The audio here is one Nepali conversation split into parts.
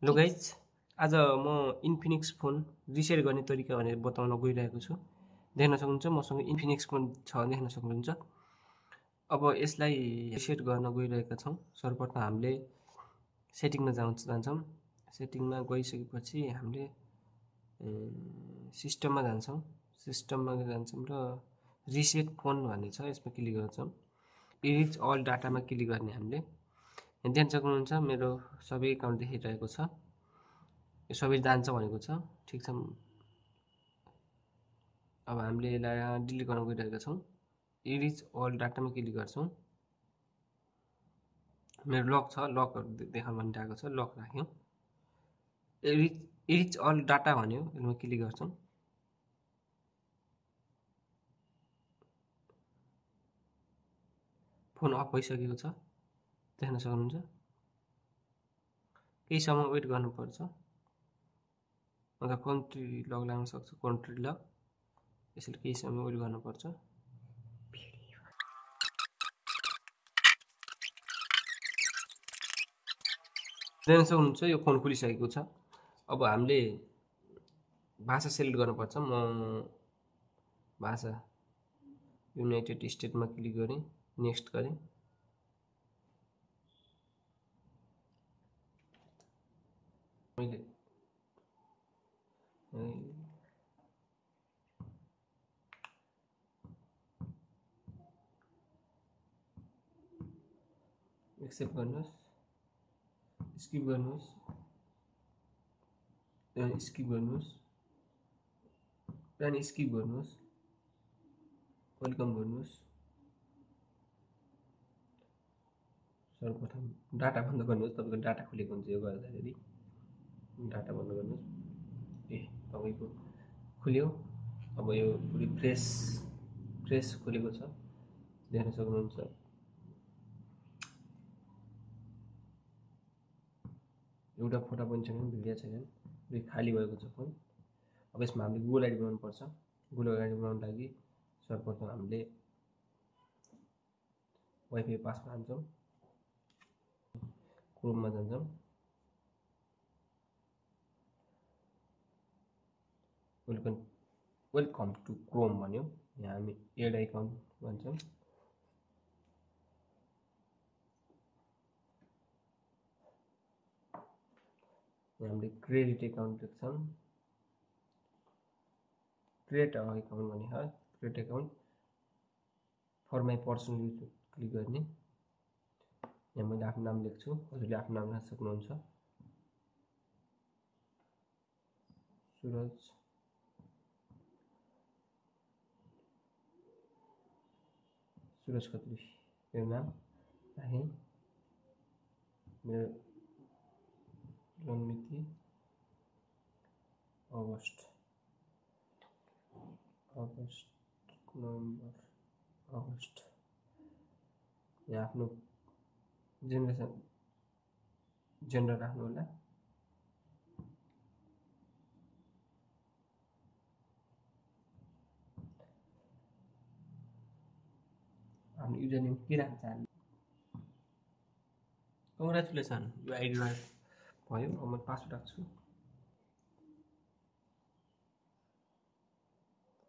हेलो गाइज, आज म इन्फिनिक्स फोन रिसेट गर्ने तरिका भनेर बताउन गइरहेको छु। देख्न सक्नुहुन्छ मसँग इन्फिनिक्स फोन छ देख्न सक्नुहुन्छ। अब यसलाई रिसेट गर्न गइरहेका छौँ। सर्वप्रथम हामीले सेटिङमा जान्छौँ। सेटिङमा गइसकेपछि हामीले सिस्टममा जान्छौँ। सिस्टममा जान्छौँ र रिसेट फोन भन्ने छ, यसमा क्लिक गर्छौँ। इरेज अल डाटामा क्लिक गर्ने हामीले। देख्न सक्नुहुन्छ मेरो सबै एकाउन्ट देखिरहेको छ। यो सबै जान्छ भनेको छ। ठिक छ, अब हामीले यसलाई डिलिट गर्न गइरहेका छौँ। इरेज अल डाटामा क्लिक गर्छौँ। मेरो लक छ, लकहरू देखाउन भनिरहेको छ, लक राख्यौँ। इरेज अल डाटा भन्यो, यसमा क्लिक गर्छौँ। फोन अफ भइसकेको छ, देख्न सक्नुहुन्छ। केही समय वेट गर्नुपर्छ, अन्त कन्ट्री लक लाग्न सक्छ। कन्ट्री लक यसले केही समय वेट गर्नुपर्छ। देख्न सक्नुहुन्छ यो फोन खुलिसकेको छ। अब हामीले भाषा सेलेक्ट गर्नुपर्छ। म भाषा युनाइटेड स्टेटमा क्लिक गरेँ, नेक्स्ट गरेँ। मैले एक्सेप्ट गर्नुहोस्, स्किप गर्नुहोस्, स्किप गर्नुहोस्, त्यहाँदेखि स्किप गर्नुहोस्, वेलकम गर्नुहोस्। सर्वप्रथम डाटा बन्द गर्नुहोस्। तपाईँको डाटा खुलेको हुन्छ, यो गर्दाखेरि डाटा बन्द गर्नुहोस्। तपाईँको खुल्यो। अब यो फ्रेस खुलेको छ, देख्न सक्नुहुन्छ। एउटा फोटो पनि छैन, भिडियो छैन, खाली भएको छ फोन। अब यसमा हामीले गुगल आइडी बनाउनुपर्छ। गुगल आइडी बनाउनको लागि सर्वप्रथम हामीले वाइफाई पासमा जान्छौँ, क्रोममा जान्छौँ। वेलकम टु क्रोम भन्यो। यहाँ हामी एड आइकन भन्छौँ। यहाँ हामीले क्रेडिट एकाउन्ट लेख्छौँ। क्रिएट एकाउन्ट भन्ने है, create account for my personal use click गर्ने। यहाँ मैले आफ्नो नाम लेख्छु, हजुरले आफ्नो नाम राख्न सक्नुहुन्छ। सुरज खत्री मेरो नाम राखेँ। मेरो जन्म मिति अगस्त, नोभेम्बर, अगस्त। यहाँ आफ्नो जेन्डर राख्नु होला। आफ्नो युजर नेम के राख्न चाहनु। कङ्ग्रेचुलेसन, यो आइडी भयो। अब म पासवर्ड राख्छु।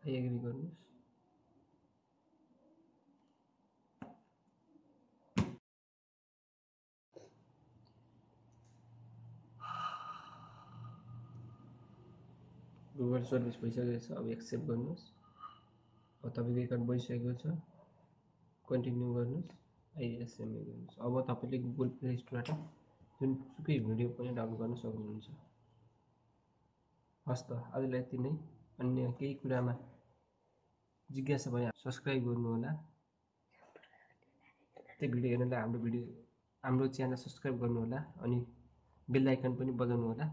एग्री गर्नुहोस्। गुगल सर्भिस भइसकेको छ, अब एक्सेप्ट गर्नुहोस्। अब तपाईँको एकाउन्ट भइसकेको छ, कन्टिन्यू गर्नुहोस्, आइएसएमए गर्नुहोस्। अब तपाईँले गुगल प्ले स्टोरबाट जुनसुकै भिडियो पनि डाउनलोड गर्न सक्नुहुन्छ। हस् त, आजलाई यति नै। अन्य केही कुरामा जिज्ञासा भए सब्सक्राइब गर्नुहोला। त्यो भिडियो हेर्नलाई हाम्रो च्यानल सब्सक्राइब गर्नुहोला, अनि बेल आइकन पनि बजाउनु होला।